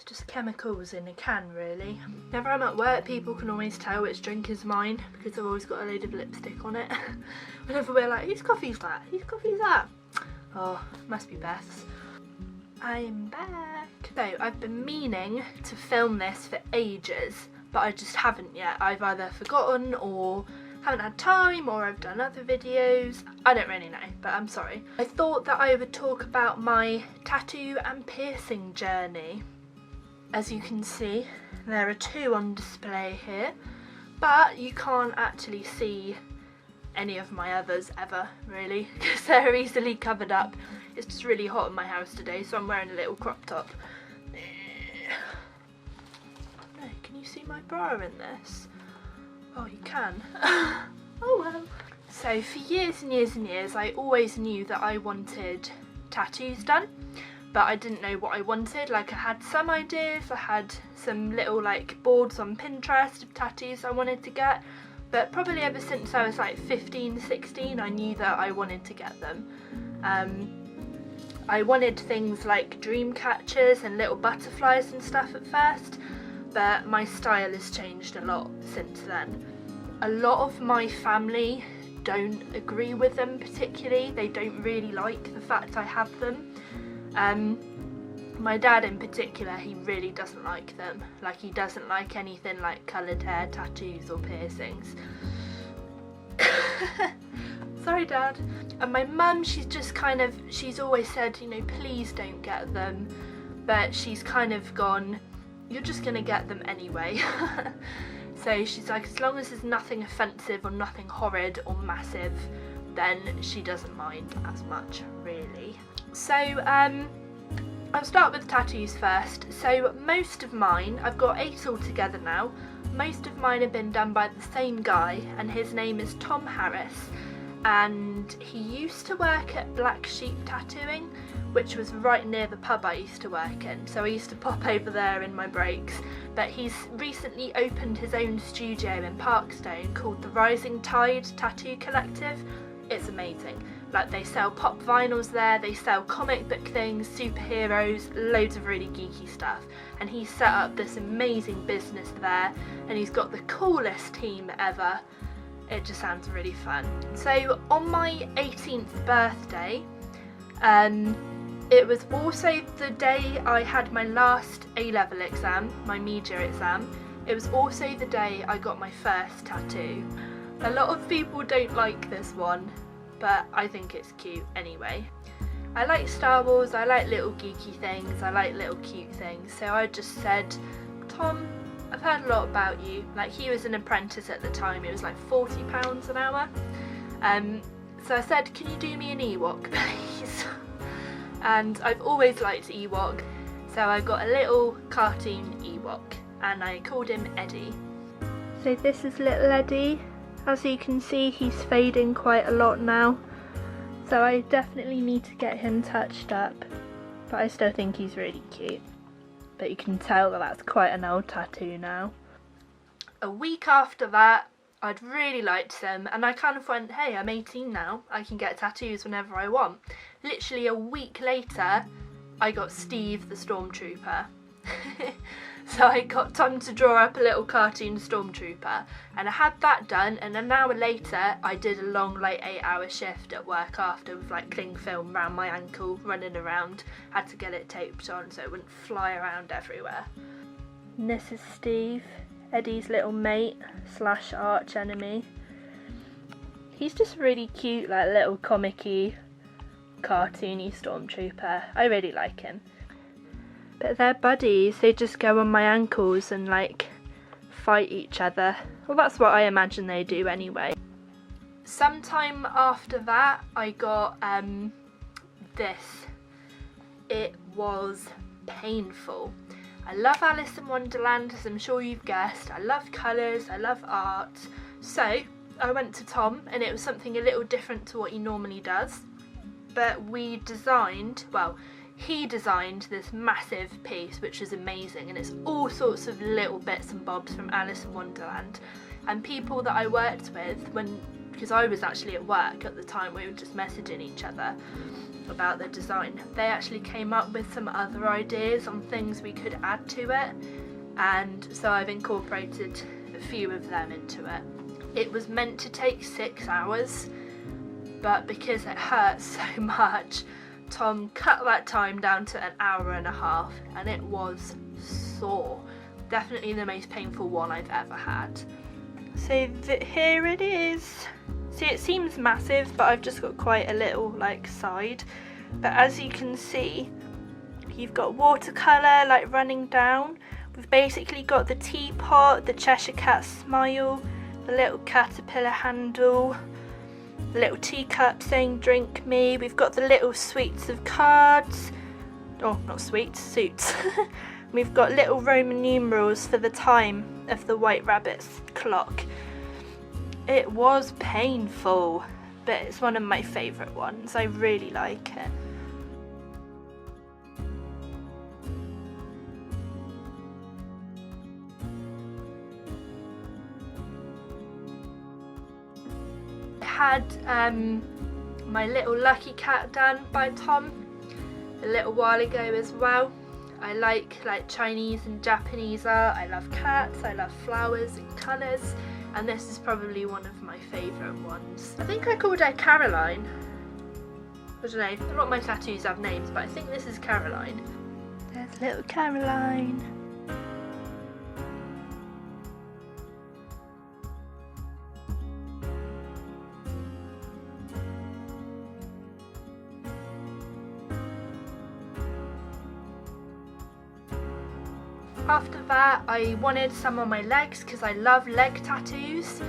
It's just chemicals in a can, really. Whenever I'm at work, people can always tell which drink is mine because I've always got a load of lipstick on it. Whenever we're like, whose coffee's that? Whose coffee's that? Oh, must be Beth's. I'm back. So I've been meaning to film this for ages, but I just haven't yet. I've either forgotten or haven't had time, or I've done other videos. I don't really know, but I'm sorry. I thought that I would talk about my tattoo and piercing journey. As you can see, there are 2 on display here, but you can't actually see any of my others ever, really, because they're easily covered up. It's just really hot in my house today, so I'm wearing a little crop top. No, can you see my bra in this? Oh, you can. Oh well. So for years and years and years, I always knew that I wanted tattoos done, but I didn't know what I wanted. Like, I had some ideas, I had some little like boards on Pinterest of tattoos I wanted to get, but probably ever since I was like 15, 16, I knew that I wanted to get them. I wanted things like dream catchers and little butterflies and stuff at first, but my style has changed a lot since then. A lot of my family don't agree with them particularly. They don't really like the fact I have them. My dad in particular, he really doesn't like them. Like, he doesn't like anything like coloured hair, tattoos or piercings. Sorry, Dad. And my mum, she's always said, you know, please don't get them, but she's kind of gone, you're just gonna get them anyway. So she's like, as long as there's nothing offensive or nothing horrid or massive, then she doesn't mind as much, really. So I'll start with tattoos first. So most of mine, I've got 8 altogether now, most of mine have been done by the same guy, and his name is Tom Harris, and he used to work at Black Sheep Tattooing, which was right near the pub I used to work in, so I used to pop over there in my breaks. But he's recently opened his own studio in Parkstone called the Rising Tide Tattoo Collective. It's amazing. Like, they sell pop vinyls there, they sell comic book things, superheroes, loads of really geeky stuff. And he's set up this amazing business there, and he's got the coolest team ever. It just sounds really fun. So on my 18th birthday, it was also the day I had my last A-level exam, my media exam. It was also the day I got my first tattoo. A lot of people don't like this one, but I think it's cute anyway. I like Star Wars, I like little geeky things, I like little cute things, so I just said, Tom, I've heard a lot about you. Like, he was an apprentice at the time, it was like £40 an hour. So I said, can you do me an Ewok, please? And I've always liked Ewok, so I got a little cartoon Ewok, and I called him Eddie. So this is little Eddie. As you can see, he's fading quite a lot now, so I definitely need to get him touched up, but I still think he's really cute. But you can tell that that's quite an old tattoo now. A week after that, I'd really liked them, and I kind of went, hey, I'm 18 now, I can get tattoos whenever I want. Literally a week later, I got Steve the Stormtrooper. So I got Tom to draw up a little cartoon Stormtrooper, and I had that done, and an hour later I did a long like 8-hour shift at work after with like cling film around my ankle, running around. Had to get it taped on so it wouldn't fly around everywhere. And this is Steve, Eddie's little mate / arch enemy. He's just really cute, like little comic-y, cartoony Stormtrooper. I really like him. But they're buddies, they just go on my ankles and like fight each other. Well, that's what I imagine they do anyway. Sometime after that I got this. It was painful. I love Alice in Wonderland, as I'm sure you've guessed. I love colours, I love art. So I went to Tom, and it was something a little different to what he normally does. But we designed, well, he designed this massive piece which is amazing, and it's all sorts of little bits and bobs from Alice in Wonderland. And people that I worked with, when because I was actually at work at the time, we were just messaging each other about the design. They actually came up with some other ideas on things we could add to it, and so I've incorporated a few of them into it. It was meant to take 6 hours, but because it hurt so much, Tom cut that time down to 1.5 hours, and it was sore. Definitely the most painful one I've ever had. So here it is. See, it seems massive, but I've just got quite a little like side. But as you can see, you've got watercolour like running down. We've basically got the teapot, the Cheshire Cat smile, the little caterpillar handle, the little teacup saying drink me. We've got the little suites of cards. Oh, not suites, suits. We've got little Roman numerals for the time of the White Rabbit's clock. It was painful, but it's one of my favourite ones. I really like it. I had my little lucky cat done by Tom a little while ago as well. I like Chinese and Japanese art. I love cats, I love flowers and colours, and this is probably one of my favourite ones. I think I called her Caroline. I don't know, a lot of my tattoos have names, but I think this is Caroline. There's little Caroline. After that, I wanted some on my legs because I love leg tattoos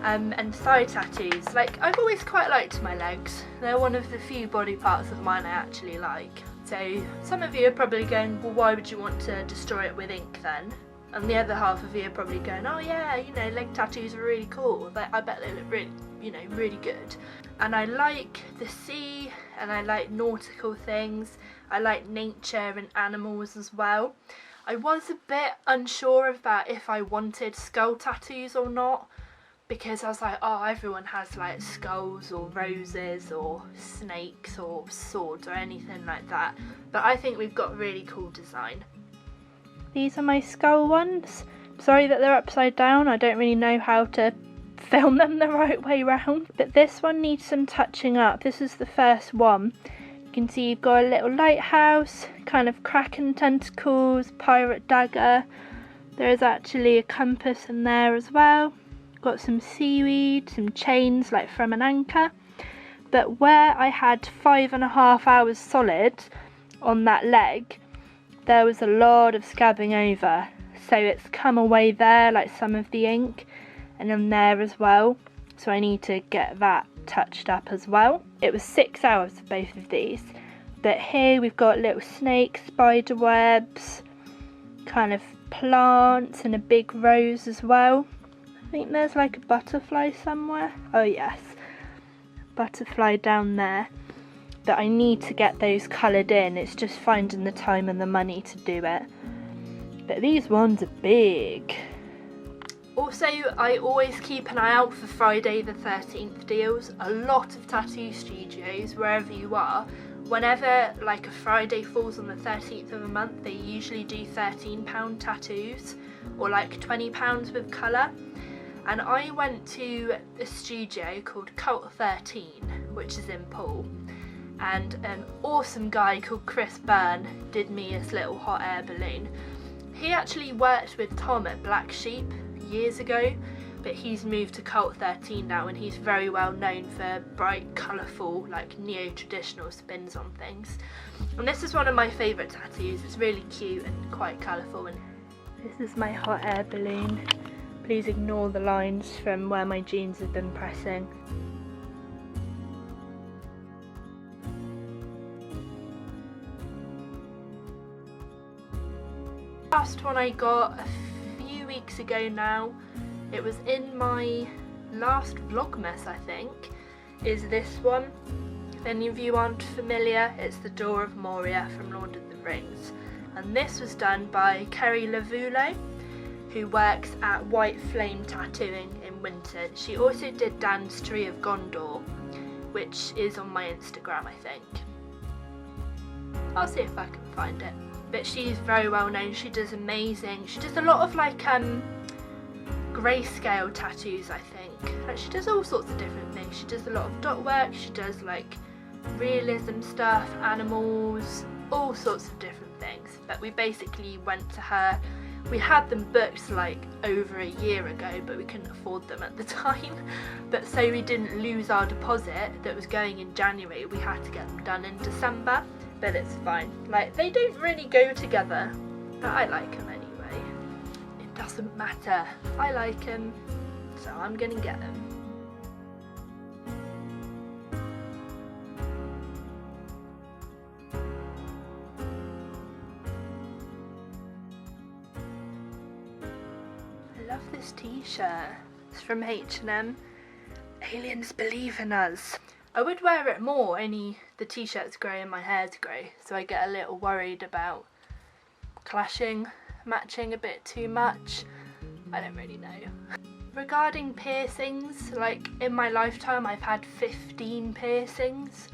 and thigh tattoos. Like, I've always quite liked my legs. They're one of the few body parts of mine I actually like. So some of you are probably going, well, why would you want to destroy it with ink then? And the other half of you are probably going, oh yeah, you know, leg tattoos are really cool. I bet they look really, you know, really good. And I like the sea, and I like nautical things. I like nature and animals as well. I was a bit unsure about if I wanted skull tattoos or not, because I was like, oh, everyone has like skulls or roses or snakes or swords or anything like that. But I think we've got a really cool design. These are my skull ones. Sorry that they're upside down. I don't really know how to film them the right way round. But this one needs some touching up. This is the first one. You can see you've got a little lighthouse, kind of kraken tentacles, pirate dagger. There is actually a compass in there as well. Got some seaweed, some chains like from an anchor. But where I had 5.5 hours solid on that leg, there was a lot of scabbing over. So it's come away there, like some of the ink, and in there as well. So I need to get that touched up as well. It was 6 hours for both of these, but here we've got little snakes, spider webs, kind of plants, and a big rose as well. I think there's like a butterfly somewhere. Oh yes, butterfly down there. But I need to get those coloured in. It's just finding the time and the money to do it. But these ones are big. Also, I always keep an eye out for Friday the 13th deals. A lot of tattoo studios, wherever you are, whenever like a Friday falls on the 13th of a month, they usually do £13 tattoos or like £20 with colour. And I went to a studio called Cult 13, which is in Poole, and an awesome guy called Chris Byrne did me this little hot air balloon. He actually worked with Tom at Black Sheep years ago, but he's moved to Cult 13 now, and he's very well known for bright, colourful, like neo-traditional spins on things. And this is one of my favourite tattoos. It's really cute and quite colourful. And this is my hot air balloon. Please ignore the lines from where my jeans have been pressing. Last one I got a few weeks ago now, it was in my last Vlogmas I think, is this one. If any of you aren't familiar, it's the Door of Moria from Lord of the Rings, and this was done by Kerry Lavulo, who works at White Flame Tattooing in Winton. She also did Dan's Tree of Gondor, which is on my Instagram, I think. I'll see if I can find it. But she's very well known. She does amazing. She does a lot of like grayscale tattoos, I think. Like, she does all sorts of different things. She does a lot of dot work. She does like realism stuff, animals, all sorts of different things. But we basically went to her. We had them booked like over a year ago, but we couldn't afford them at the time. But so we didn't lose our deposit that was going in January. We had to get them done in December. But it's fine. Like, they don't really go together, but I like them anyway. It doesn't matter. I like them, so I'm gonna get them. I love this t-shirt. It's from H&M. Aliens believe in us. I would wear it more, only the t-shirt's grey and my hair's grey, so I get a little worried about clashing, matching a bit too much. I don't really know. Regarding piercings, like in my lifetime I've had 15 piercings,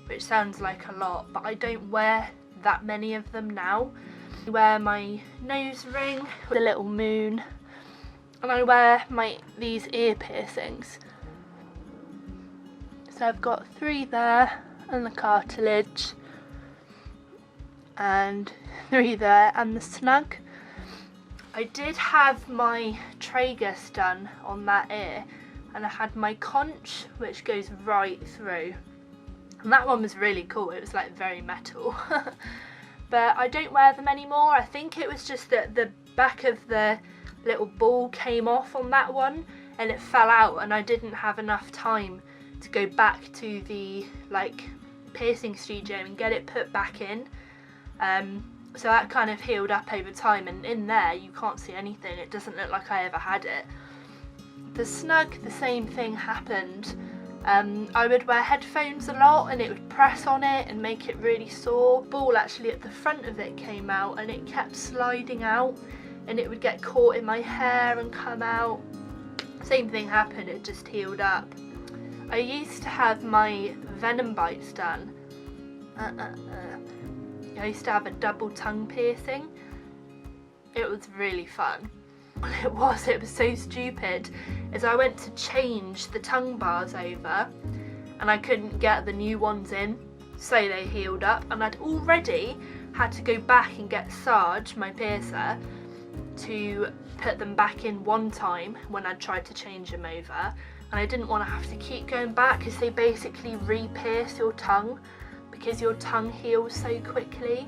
which sounds like a lot, but I don't wear that many of them now. I wear my nose ring with a little moon, and I wear these ear piercings. So I've got 3 there, and the cartilage, and 3 there, and the snug. I did have my tragus done on that ear, and I had my conch, which goes right through. And that one was really cool, it was like very metal. But I don't wear them anymore. I think it was just that the back of the little ball came off on that one, and it fell out, and I didn't have enough time to go back to the like piercing studio and get it put back in, so that kind of healed up over time, and in there you can't see anything. It doesn't look like I ever had it. The snug, the same thing happened. I would wear headphones a lot and it would press on it and make it really sore. Ball actually at the front of it came out, and it kept sliding out, and it would get caught in my hair and come out. Same thing happened, it just healed up. I used to have my venom bites done. I used to have a double tongue piercing. It was really fun. It was so stupid. As I went to change the tongue bars over, and I couldn't get the new ones in, so they healed up, and I'd already had to go back and get Sarge, my piercer, to put them back in one time when I tried to change them over. And I didn't want to have to keep going back, because they basically re-pierce your tongue because your tongue heals so quickly,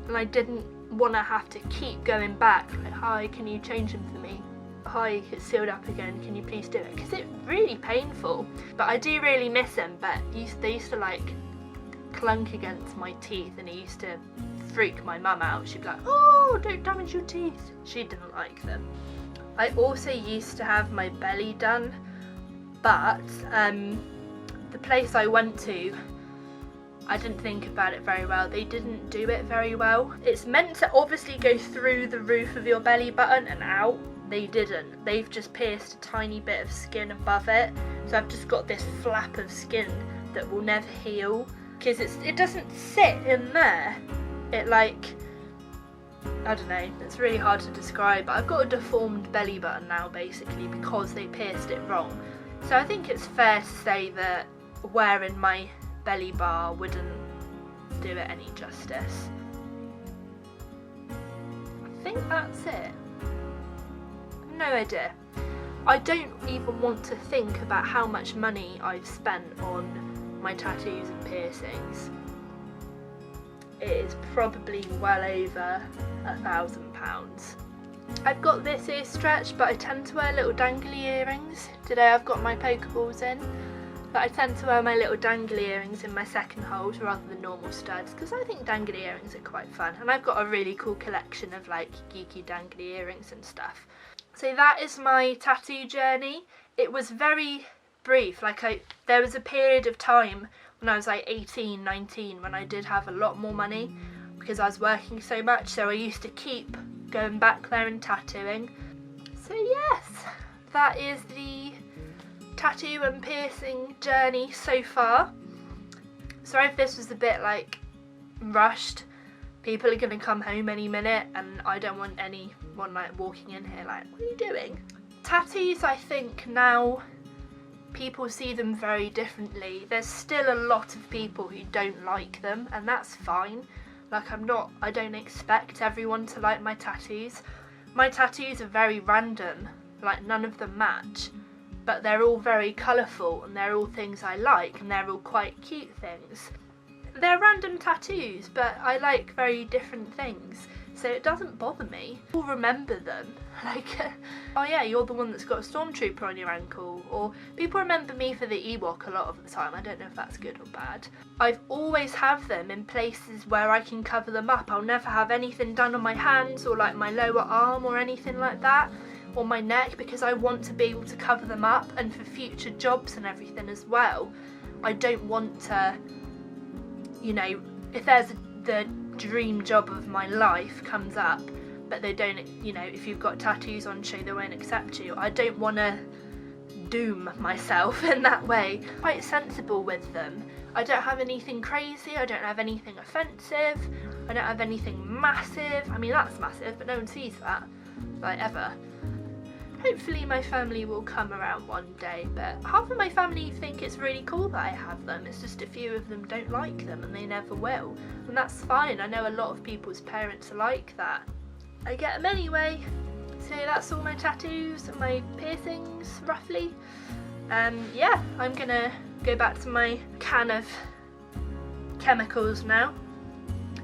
and I didn't want to have to keep going back like, hi, can you change them for me? Hi, it's sealed up again, can you please do it? Because it's really painful. But I do really miss them, but they used to like clunk against my teeth, and it used to freak my mum out. She'd be like, oh, don't damage your teeth. She didn't like them. I also used to have my belly done, but the place I went to, I didn't think about it very well. They didn't do it very well. It's meant to obviously go through the roof of your belly button and out. They didn't. They've just pierced a tiny bit of skin above it. So I've just got this flap of skin that will never heal, because it doesn't sit in there. It like, I don't know, it's really hard to describe, but I've got a deformed belly button now basically because they pierced it wrong. So I think it's fair to say that wearing my belly bar wouldn't do it any justice. I think that's it. No idea. I don't even want to think about how much money I've spent on my tattoos and piercings. It is probably well over £1,000. I've got this ear stretch, but I tend to wear little dangly earrings. Today I've got my pokeballs in, but I tend to wear my little dangly earrings in my second hold rather than normal studs, because I think dangly earrings are quite fun, and I've got a really cool collection of like geeky dangly earrings and stuff. So that is my tattoo journey. It was very brief. There was a period of time when I was like 18, 19 when I did have a lot more money because I was working so much, so I used to keep going back there and tattooing. So yes, that is the tattoo and piercing journey so far. Sorry if this was a bit like rushed. People are going to come home any minute and I don't want anyone like walking in here like, what are you doing? Tattoos, I think now people see them very differently. There's still a lot of people who don't like them, and that's fine. Like I don't expect everyone to like my tattoos. My tattoos are very random, like none of them match, but they're all very colourful and they're all things I like and they're all quite cute things. They're random tattoos, but I like very different things, so it doesn't bother me. I'll remember them, like, oh yeah, you're the one that's got a stormtrooper on your ankle, or people remember me for the Ewok a lot of the time. I don't know if that's good or bad. I've always have them in places where I can cover them up. I'll never have anything done on my hands or like my lower arm or anything like that, or my neck, because I want to be able to cover them up, and for future jobs and everything as well. I don't want to, you know, if there's the dream job of my life comes up, but they don't, you know, if you've got tattoos on show, they won't accept you. I don't want to doom myself in that way. Quite sensible with them. I don't have anything crazy, I don't have anything offensive, I don't have anything massive. I mean, that's massive, but no one sees that, like, ever. Hopefully my family will come around one day, but half of my family think it's really cool that I have them. It's just a few of them don't like them and they never will. And that's fine. I know a lot of people's parents are like that. I get them anyway. So that's all my tattoos and my piercings, roughly. Yeah, I'm gonna go back to my can of chemicals now.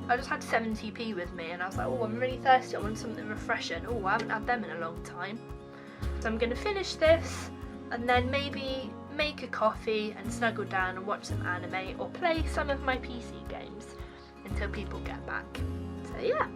I just had 70p with me and I was like, oh, I'm really thirsty. I want something refreshing. Oh, I haven't had them in a long time. So I'm going to finish this and then maybe make a coffee and snuggle down and watch some anime or play some of my PC games until people get back. So yeah.